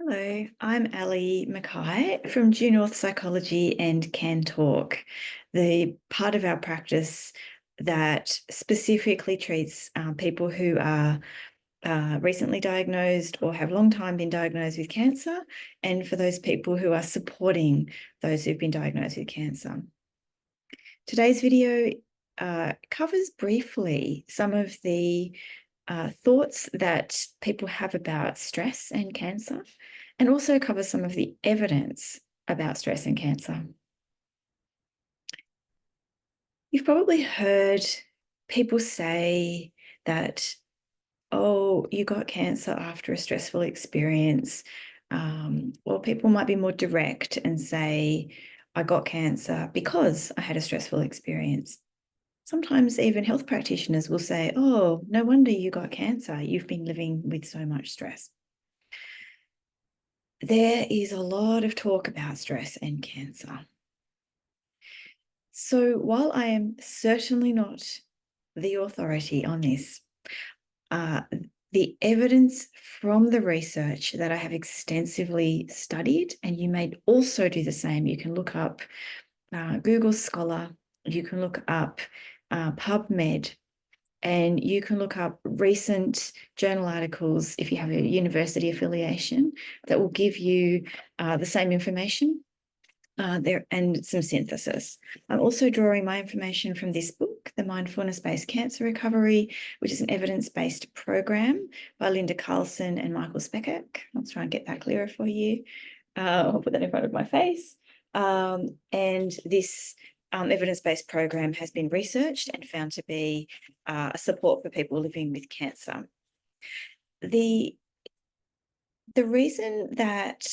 Hello, I'm Ali Mackay from Due North Psychology and CanTalk, the part of our practice that specifically treats people who are recently diagnosed or have long time been diagnosed with cancer, and for those people who are supporting those who've been diagnosed with cancer. Today's video covers briefly some of the thoughts that people have about stress and cancer, and also cover some of the evidence about stress and cancer. You've probably heard people say that, oh, you got cancer after a stressful experience. Or people might be more direct and say, I got cancer because I had a stressful experience. Sometimes even health practitioners will say, oh, no wonder you got cancer. You've been living with so much stress. There is a lot of talk about stress and cancer. So while I am certainly not the authority on this, the evidence from the research that I have extensively studied, and you may also do the same, you can look up Google Scholar, you can look up PubMed, and you can look up recent journal articles if you have a university affiliation that will give you the same information there and some synthesis. I'm also drawing my information from this book, The Mindfulness-Based Cancer Recovery, which is an evidence-based program by Linda Carlson and Michael Speckek. I'll try and get that clearer for you. I'll put that in front of my face. And this evidence-based program has been researched and found to be a support for people living with cancer. The reason that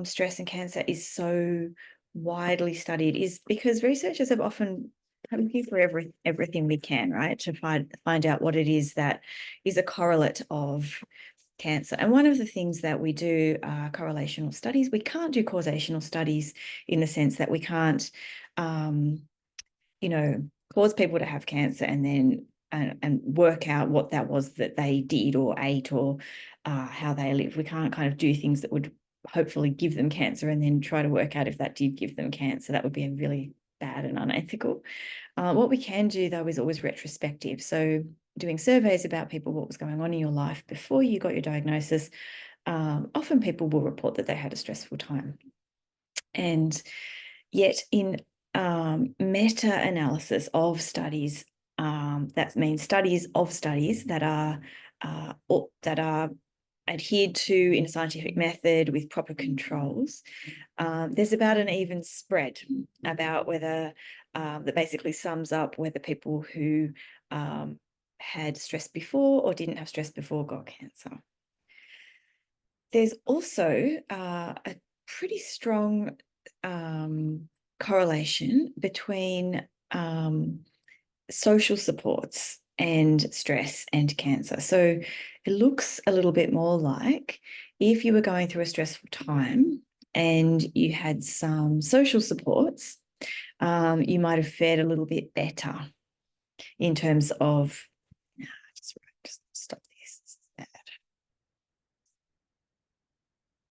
stress and cancer is so widely studied is because researchers have often looking for everything we can, right, to find out what it is that is a correlate of cancer. And one of the things that we do are correlational studies. We can't do causational studies in the sense that we can't, cause people to have cancer and then and work out what that was that they did or ate or how they lived. We can't kind of do things that would hopefully give them cancer and then try to work out if that did give them cancer. That would be really bad and unethical. What we can do, though, is always retrospective. So doing surveys about people, what was going on in your life before you got your diagnosis. Often people will report that they had a stressful time. And yet in meta-analysis of studies, that means studies of studies that are adhered to in a scientific method with proper controls, there's about an even spread about whether that basically sums up whether people who had stress before or didn't have stress before got cancer. There's also a pretty strong correlation between social supports and stress and cancer. So it looks a little bit more like if you were going through a stressful time and you had some social supports, you might have fared a little bit better in terms of